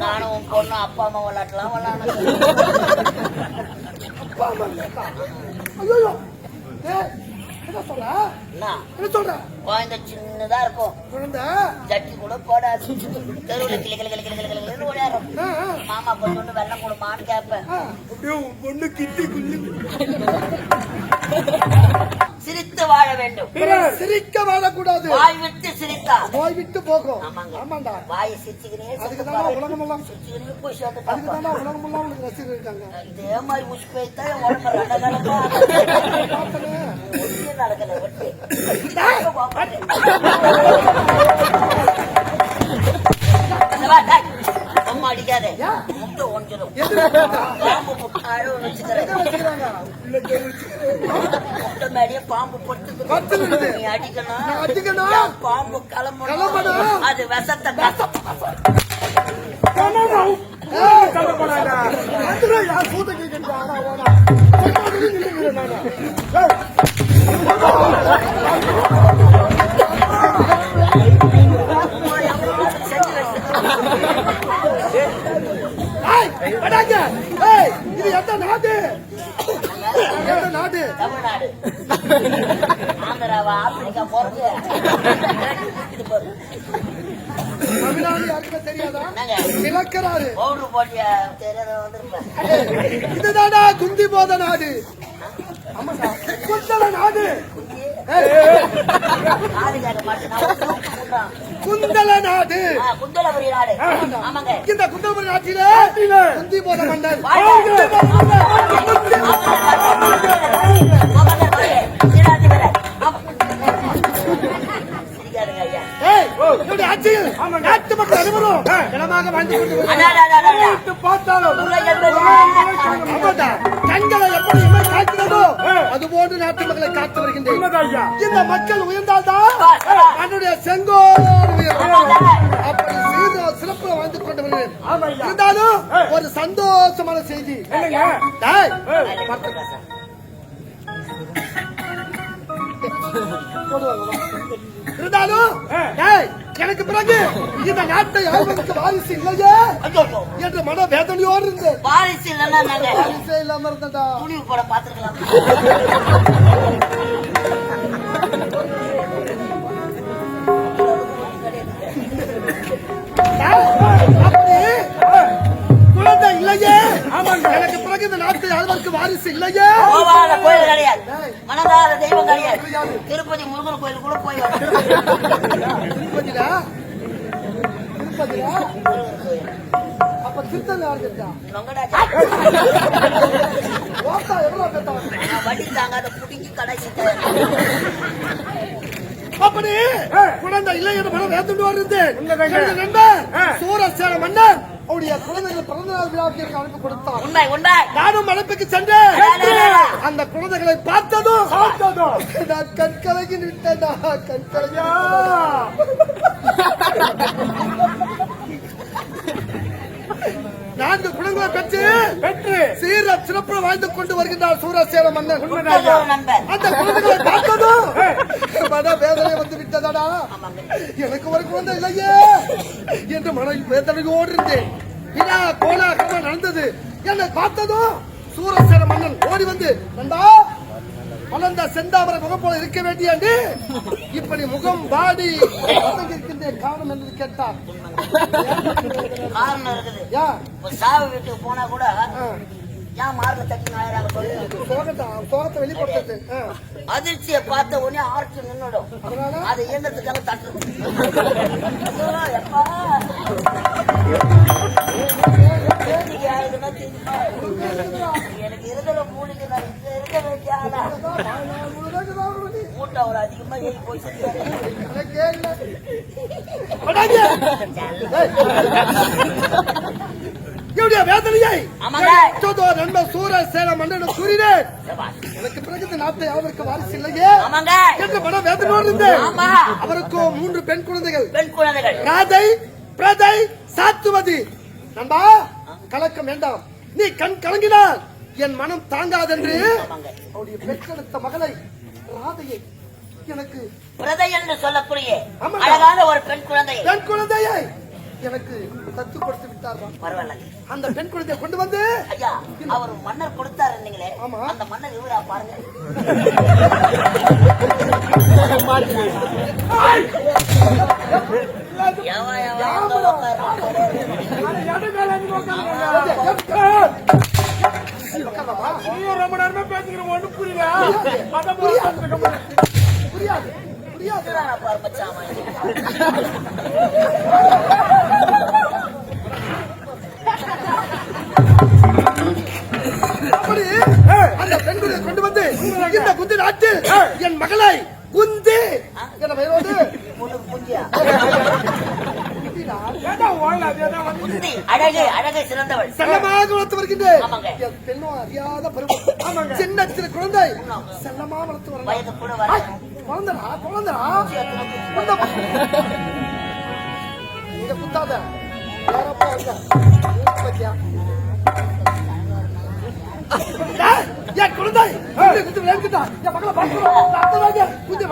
நானும் பொண்ணு அப்பா அம்மா விளையாட்டலாம் விளையாடணும். அப்பா அம்மா ஐயோ என்ன சொல்ற? குழந்தை சின்னதா இருக்கும், ஜட்டி கூட போடாது, தெருவில் கிளி கிளி கிளி கிளி கிளி கிளி ஓடியாரும். மாமா கொஞ்சோண்டு வெள்ளம் கொடுமான்னு கேட்பேன். பொண்ணு கிட்டி சிரித்து வாழ வேண்டும், சிரிக்க வாழக்கூடாது. வாய் விட்டு சிரித்தா வாய் விட்டு போகும். ஆமாண்டா, வாய் சிரிச்சுக்கினே உலகமெல்லாம் சிரிச்சுக்கினே போய் சேர்த்து உலகமெல்லாம் உங்களுக்கு ரசிகர் இருக்காங்க. இதே மாதிரி உஷ்பைத்தான் உடம்பு ரெண்டு நடக்கல விட்டு அம்மா அடிக்காதே, முட்டை ஒஞ்சிடும். பாம்பு முட்டை வச்சுக்கிறேன், முட்டை மேடியே பாம்பு பொட்டு நீ அடிக்கணும். பாம்பு கிளம்பணும், அது விஷத்தை இது எந்த நாடு? நாடு தமிழ்நாடு. ஆந்திராவா ஆப்பிரிக்கா போறது? தமிழ்நாடு யாருக்கும் தெரியாதா? விளக்கிறாரு பவுடர் போட்டிய தெரியாத வந்திருப்பேன். இதுதானா குந்தி போத நாடு? குந்தல நாடு, குந்தல நாடு, குந்தலபுரி நாடு. ஆமாங்க, இந்த குந்தலபுரி நாட்டில குந்தி போத மன்னன் ஆட்சியில் நாட்டு மக்கள் அனைவரும் இடமாக வாழ்ந்து கொண்டு பார்த்தாலும் கண்களை எப்படி காக்கிறதோ அதுபோன்று நாட்டு மக்களை காத்து வருகின்றேன். இந்த மக்கள் உயர்ந்தால்தான் என்னுடைய செங்கோல் உயர்வு. அப்படி செய்து சிறப்பு வாழ்ந்து கொண்டு வருகிறேன். இருந்தாலும் ஒரு சந்தோஷமான செய்தி. இருந்தாலும் எனக்கு பிறகு இந்த நாட்டை ஆள்வதற்கு வாரிசு இல்லையே என்று மன வேதனையோடு இருந்து வாரிசு இல்லாம இருந்தா துணிவு போட பாத்துக்கலாம். குழந்தை இல்லையே, எனக்கு பிறகு இந்த நாட்டை ஆள்வதற்கு வாரிசு இல்லையே. கோயில் கிடையாது, மனதார தெய்வம் கிடையாது. திருப்பதி முருகன் கோயில் கூட போய் அப்ப திருத்தல் வண்டி தாங்காத புடிங்கி கடைசி. அப்படி குழந்தை இல்லை என்று மனம் வேந்துட்டு வருந்தேன். நண்பர் சூரசேன மன்னர் அவருடைய குழந்தைகள் பிறந்த நாள் விழாவிற்கு அழைப்பு கொடுத்தார். உண்மை உண்மை. நானும் அழைப்புக்கு சென்றேன். அந்த குழந்தைகளை பார்த்ததும் நான் கண்கலங்கி விட்டேன். கண்கலங்கா நான்கு குழந்தைகளை பெற்று சீர சிறப்பு வாழ்ந்து கொண்டு வருகின்றார் சூரசேன மன்னர். அந்த குழந்தைகளை பார்த்ததும் மன வேதனை வந்து விட்டதடா, எனக்கு ஒரு குழந்தை இல்லையே என்று மன வேதனையோடு இருந்தேன். விழா கோலாகலமாக நடந்தது. என்னை பார்த்ததும் சூரசேன மன்னன் ஓடி வந்து, நண்பா வளர்ந்த செந்தாமரை முகம் போல இருக்க வேண்டிய இப்படி முகம் வாடி இருக்கின்ற காரணம் என்று கேட்டார். காரணம் இருக்குது. சாவு வீட்டுக்கு போனா கூட ஏன் மார்ல தட்டி சோகத்தை வெளிப்படுத்துறது. அதிர்ச்சியை பார்த்த உடனே ஆர்ச்சி நின்னுடும். அதை இயந்திரத்துக்காக தட்டு. எப்பா எனக்கு இருக்கிற மூலிகை இருக்க வேண்டிய மூட்டை ஒரு அதிகமா ஏறி போய் வேதனையை நண்பர் சூரசேன மன்னன் கூறினேன். எனக்கு பிறகு நாட்டை அவருக்கு வாரிசு இல்லையே என்று மன வேதனையோடு இருந்தேன். அவருக்கும் 3 பெண் குழந்தைகள், ராதை, பிரதை, சாத்துவதி. நண்பா கலக்கம் வேண்டாம், நீ கண் கலங்கினார் என் மனம் தாங்காதென்று அவருடைய பெற்றெடுத்த மகளை ராதையை எனக்கு பிரதை என்று சொல்லக்கூடிய அழகான ஒரு பெண் குழந்தையை எனக்கு தத்து கொடுத்து விட்டாராம். பரவாயில்ல. அந்த பெண் குழந்தையை கொண்டு வந்து ஐயா அவர் மன்னர் கொடுத்தாரு நீங்களே. ஆமா. அந்த மன்னர் இவரா பாருங்க. எவன் எவன் எங்க உட்கார்றான்? ரொம்ப நேரமா பேசிக்கிறோம், ஒண்ணு புரியல. புரியாது புரியாது. இதுதானா பாரு மச்சான் அவன். அப்படி அந்த பெண் குழந்தையை கொண்டு வந்து இந்த குந்தி நாட்டில் என் மகளை குந்தி என பெயரோடு உனக்கு புரியா? ஏண்டா ஓடல, அதேதான் வந்து. புத்தி அழகே அழகை சிறந்தவள். செல்லமாக வளர்த்து வருகின்றேன். ஆமாங்க. என் பெண்ணும் அறியாத பருவம். சின்ன சின்ன குழந்தை செல்லமா வளர்த்து வரணும். வயது கூட வர குழந்தடா குழந்தடா இங்க குத்தாத யாரப்பா இருக்க பத்தியா என் குழந்தை குத்து விளையாடுட்டா என் மக்களை பார்த்து குத்தி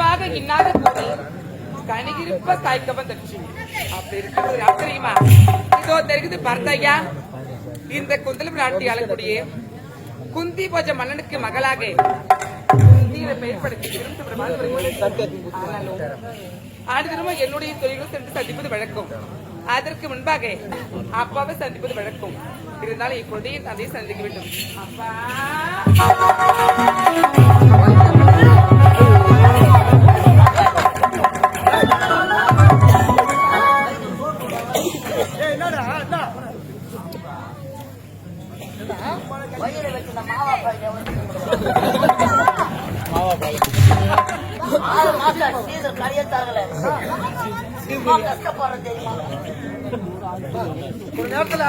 கனிவாக இன்னாத கூடி கனிகிருப்ப காய்க்கவன் தச்சு அப்படி இருக்கிறது யார் தெரியுமா? இதோ தெரியுது பார்த்தையா, இந்த குந்தலம் நாட்டி ஆளக்கூடிய குந்தி போஜ மன்னனுக்கு மகளாக குந்தியை பெயர்படுத்தி ஆண்டுதினமும் என்னுடைய தொழில்கள் சென்று சந்திப்பது வழக்கம். அதற்கு முன்பாக அப்பாவை சந்திப்பது வழக்கம். இருந்தாலும் இப்பொழுது என் தந்தையை சந்திக்க வேண்டும். அப்பா வயிறு வச்சு மாவா ஆறு மாசம் சீசர் கரையத்தார்களே கஷ்டப்படுறது தெரியுமா? ஒரு நேரத்துல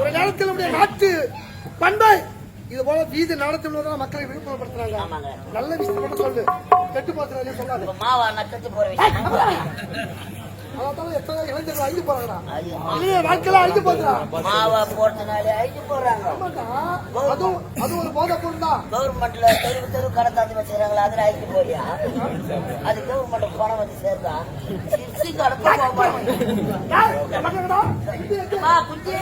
ஒரு நேரத்தில் நம்முடைய நாட்டு பண்பை இது போல வீதி நடத்தும் மக்களை விழிப்புணர்வுப்படுத்துறாங்க. நல்ல விஷயம் மட்டும் சொல்லு, கெட்டு போச்சுனாலே சொல்லாது. மாவா நக்கத்து போற விஷயம் அதான் எத்தனை இளைஞர்கள் அழிஞ்சு போறாங்கடா, வாழ்க்கையில அழிஞ்சு போச்சுடா. மாவா போறதுனாலே அழிஞ்சு போறாங்க. அது ஒரு போதை பொருள் தான். கவர்மெண்ட்ல தெரு கடை தாண்டி வச்சுக்கிறாங்களா, அதுல அழிஞ்சு போறியா? அது கவர்மெண்ட் பணம் வந்து சேர்ந்தா குஞ்சி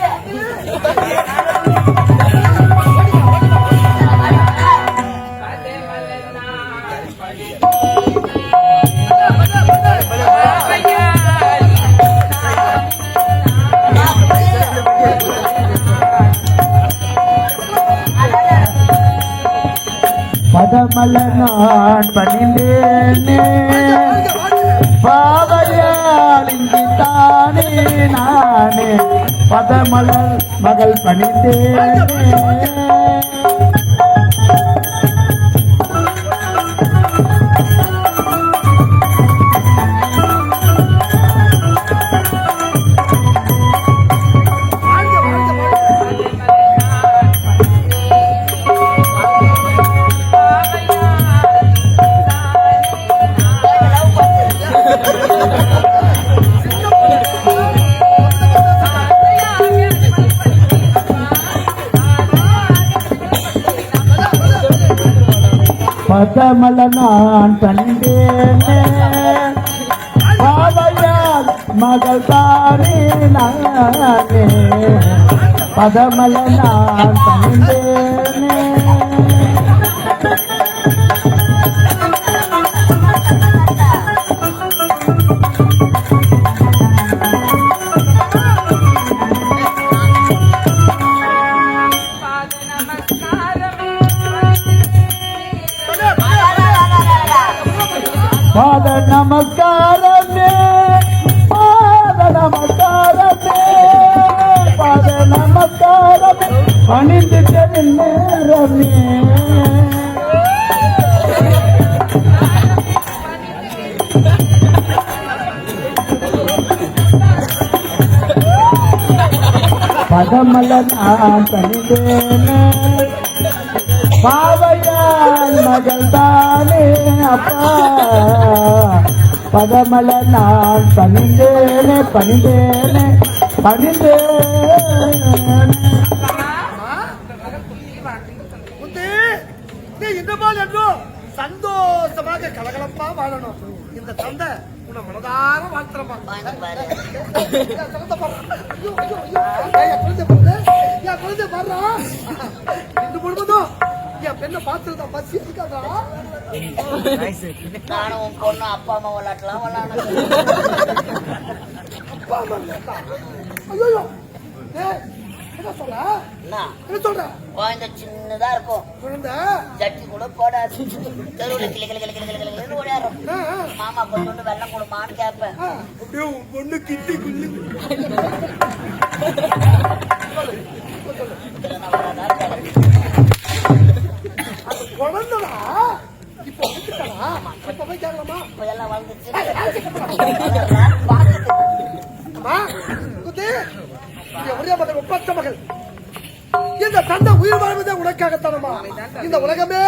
பதமல நான் பணிந்தேனே பாவையால் இங்கு தானே நானே பதமலர் மகள் பணிந்தேனே. பதமல நான் பணிந்தேனே பாவையால் மகள் தானே நானே பதமல நான் பணிந்தேனே. பாத நமஸ்காரமே பாத நமஸ்காரமே பாத நமஸ்காரமே பணிந்துட்ட நேரமே. பதமல நான் பணிந்தேனே பாவையால் மகள் தானே அப்பா பதமல நான் பணிந்தேனே பணிந்தேனே பணிந்தேனே. இந்த போல் என்றும் சந்தோஷமாக கலகலப்பா வாழணும். இந்த தந்தை உன்னை மனதார வாழ்த்துறமா. குழந்தை பாடுறா இன்று முழுவதும் என் பெண்ணை பார்த்துருந்தா பசி இருக்காதா? நானும் பொண்ணு அப்பா அம்மா விளையாட்டலாம் விளையாடணும். அப்பா அம்மா இல்லையா? ஐயோ என்ன சொல்ற? என்ன சொல்ற? குழந்தை சின்னதா இருக்கும், குழந்தை ஜட்டி கூட போடாது, தெருவுல கிளி கிளி கிளி கிளி கிளி கிளி ஓடியாரும். மாமா கொஞ்சோண்டு வெள்ளம் கொடுமான்னு கேட்பேன். அப்படியே பொண்ணு கிட்டி குள்ளி குழந்தைடா இப்போ வந்துட்டா இப்ப போய் கேட்கலாமா? இப்ப எல்லாம் வளர்ந்துச்சு. ஒரே மகள் ஒப்பற்ற மகள். இந்த தந்தை உயிர் வாழ்வதே உனக்காகத்தானமா? இந்த உலகமே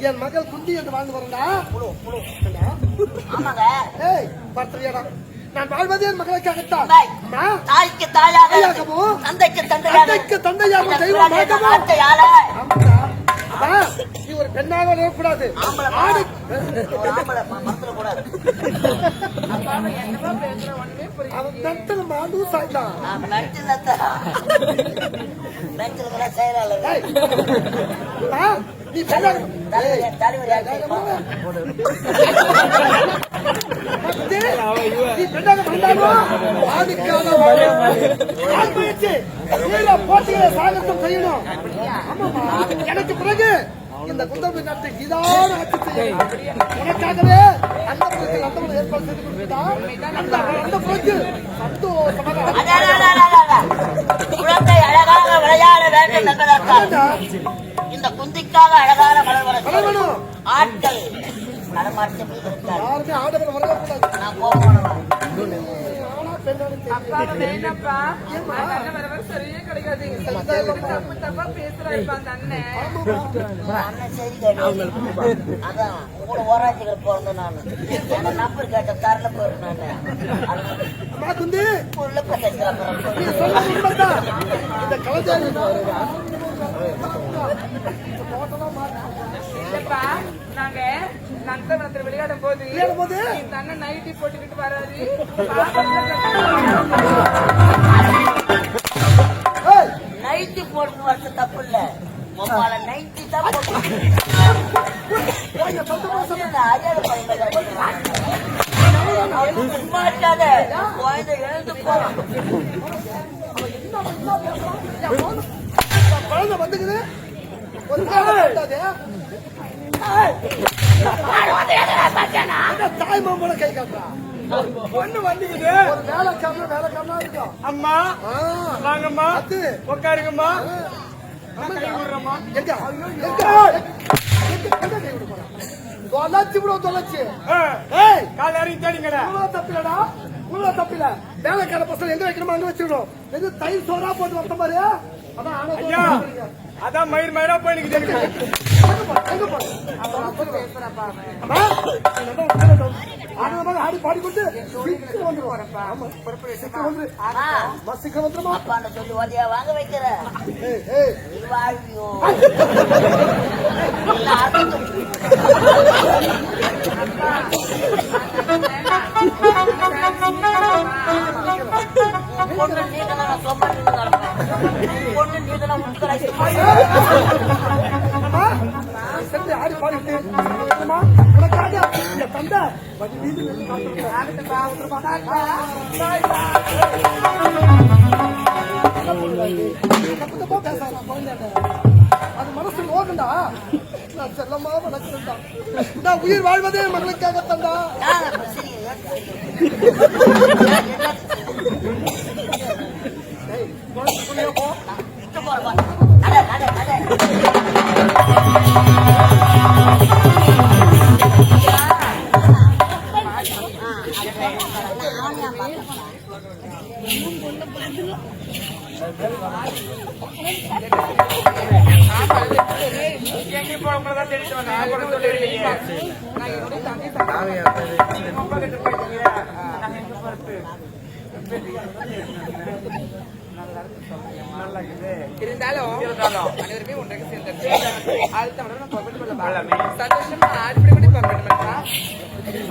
என் மகள் குந்தி என்று வாழ்ந்து வரண்டா. ஆமாங்க. ஏய் பத்திரியாடா நான் வாழ்வதே என் மகளுக்காகத்தான். பாய். அம்மா, தாய்க்கு தாயாக தாயாகவும், தந்தைக்கு தந்தையாக தந்தைக்கு தந்தையாகவும் தெய்வமாகவும். வார்த்தையால ஆமாடா. அம்மா, நீ ஒரு பெண்ணாக வரக்கூடாது. ஆம்பளை ஆடு ஒரு ஆம்பளை மறந்துட கூடாது. அவன் நட்டன மாடு சாய்தான். நான் மென்டல் செயலாளர் ஏய், அம்மா, நீ பெண்ணாக தலைவர் நீ பெண்ணாக வந்தாலும் ஆதிக்காக ஆண் முயற்சி போட்டிகளை சாகத்தம் செய்யணும். ஆமாம்மா, எனக்கு பிறகு இந்த குந்தவை நாட்டை இதான ஆட்சி செய்யணும். உனக்காகவே அந்த புறத்தில் அந்த ஏற்பாடு செய்து கொடுத்தா அந்த புறத்து சந்தோஷமாக குழந்தை அழகாக விளையாட வேண்டும் என்பதற்காக இந்த குந்திக்காக அழகான மலர் வளர்க்கணும். ஆட்கள் நடமாட்டம் இருக்காது. யாருமே ஆடவர் வரக்கூடாது. நான் போகணும். ஆனா பெண்ணாக அப்பாவை வேணப்பா. அந்த அண்ணன் வர வர சரியே கிடைக்காது. தப்பு தப்பா பேசுறாருப்பா அந்த அண்ணன். அண்ணன் சரி கேட்டு அதான் உங்களோட ஓராட்சிகள் பிறந்த நான் என்ன நம்பர் கேட்ட தரல போயிரு நான் அம்மா குந்தி உள்ள போய் நீ சொல்ல உண்மைதான். இந்த கலைஞர் இல்லப்பா நாங்க நந்தவனத்துல விளையாடும் போது விளையாடும்போது? இந்த அண்ணன் நைட்டி போட்டுக்கிட்டு வராது. ஏய், நைட்டி போட்டு வரது தப்பு இல்ல உமால நைட்டி தான் போட்டு நீங்க சொந்தமா சொல்லுங்க. அரியாத மாட்டாத குழந்தை எழுந்து போறான். குழந்தை வந்துக்குது ஒரு காலம் தாய் மாமோட கை காட்டுறா. பொண்ணு வந்துக்குது. ஒரு வேலைக்காரனா இருக்கும். அம்மா வாங்கம்மா அது உட்காருங்கம்மா. எங்க எங்க? கை விட போறா. தொலைச்சி விட தொலைச்சி. ஏய், ஏய், கால் இறங்கி தேடிங்கடா. உள்ள தப்பிலடா, உள்ள தப்பில. வேலைக்கார பசங்க எங்க வைக்கணுமோ அங்க வச்சிடணும். எது தயிர் சோறா போட்டு வந்த மாதிரி அதான் ஆனா ஐயா அதான் மயிர் மயிரா போய் நிக்குது. எங்க போற? ஆனந்தமாக ஆடி பாடிக்கொண்டு சீக்கிரம் வந்துருவோம். ஆமா, சீக்கிரம் வந்துரு. சீக்கிரம் வந்துருமா? அப்பாண்ட சொல்லி ஓதியா வாங்க வைக்கிற ஏய், ஏய், நீ வாழ்வியோ பொண்ணு நீங்க சொப்பாட்டு பொண்ணு நீங்க அம்மா, சென்று ஆடி பாடிட்டு அம்மா, உனக்காக இந்த தந்தை வண்டி வீதியில் இருந்து காத்திருக்கிறார். தப்பு தப்பா பேசாதா குழந்தையாண்ட. அது மனசு நோக்கண்டா. நான் செல்லமா வளர்க்கிறேன்டா. நான் உயிர் வாழ்வதே மகளுக்காக தந்தா. குழந்தைக்குள்ளேயே போ. எங்க போறோம்தான் தேடிட்டு வந்தேன். நான் என்னுடைய தந்தை இருந்தாலும் அனைவருமே ஒன்றாக சேர்ந்து அடுத்த முறை நான் பகிர்ந்து கொள்ள சந்தோஷமா ஆடிப்படி பண்ணி பகிர்ந்து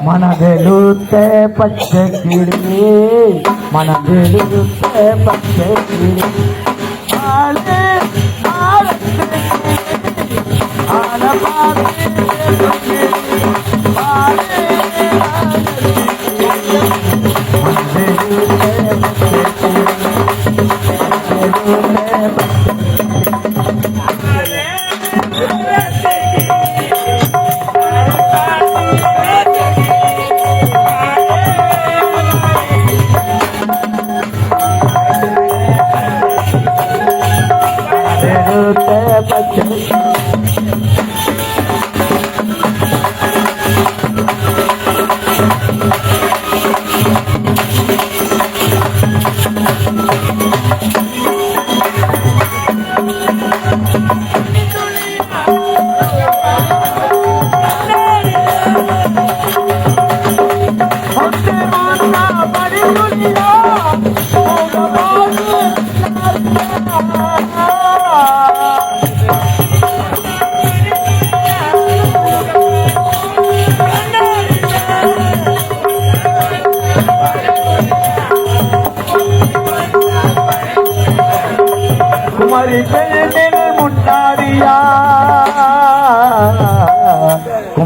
ಮನದೆಳುತ್ತೆ ಪಚ್ಚೆ ಕಿಡಿ ಮನದೆಳುತ್ತೆ ಪಚ್ಚೆ ಕಿಡಿ ಆಳೆ ಆಳತ್ತೆ ಆಲಪಾತೆ ಆಳೆ ಮನದೆಳುತ್ತೆ ಪಚ್ಚೆ ಕಿಡಿ ಮನದೆಳುತ್ತೆ ಪಚ್ಚೆ பச்சை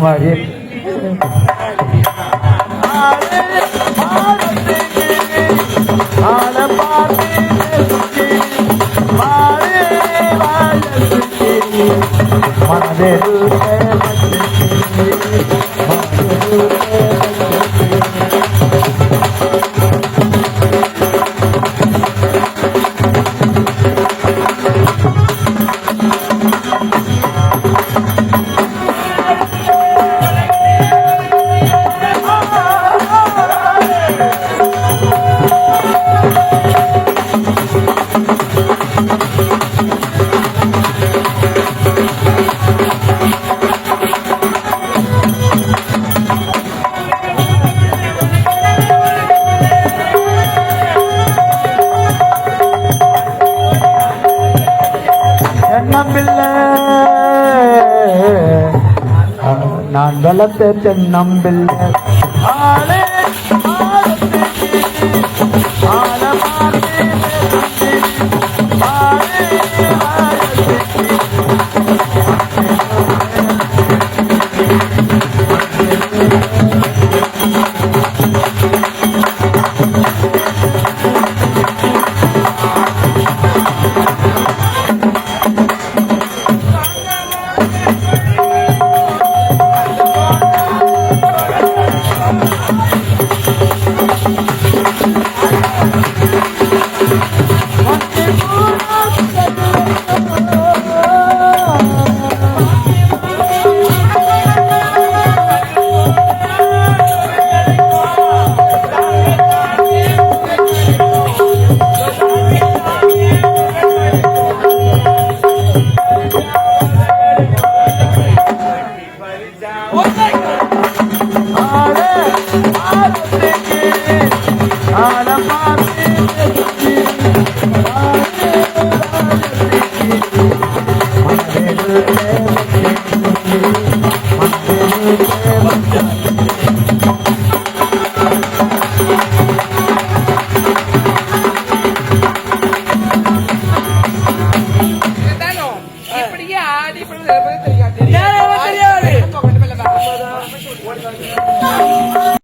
மாதிரி தென்னம்பிள்ளை நான் வளர்த்த தென்னம்பிள்ளை ஆளே இப்படியே ஆடி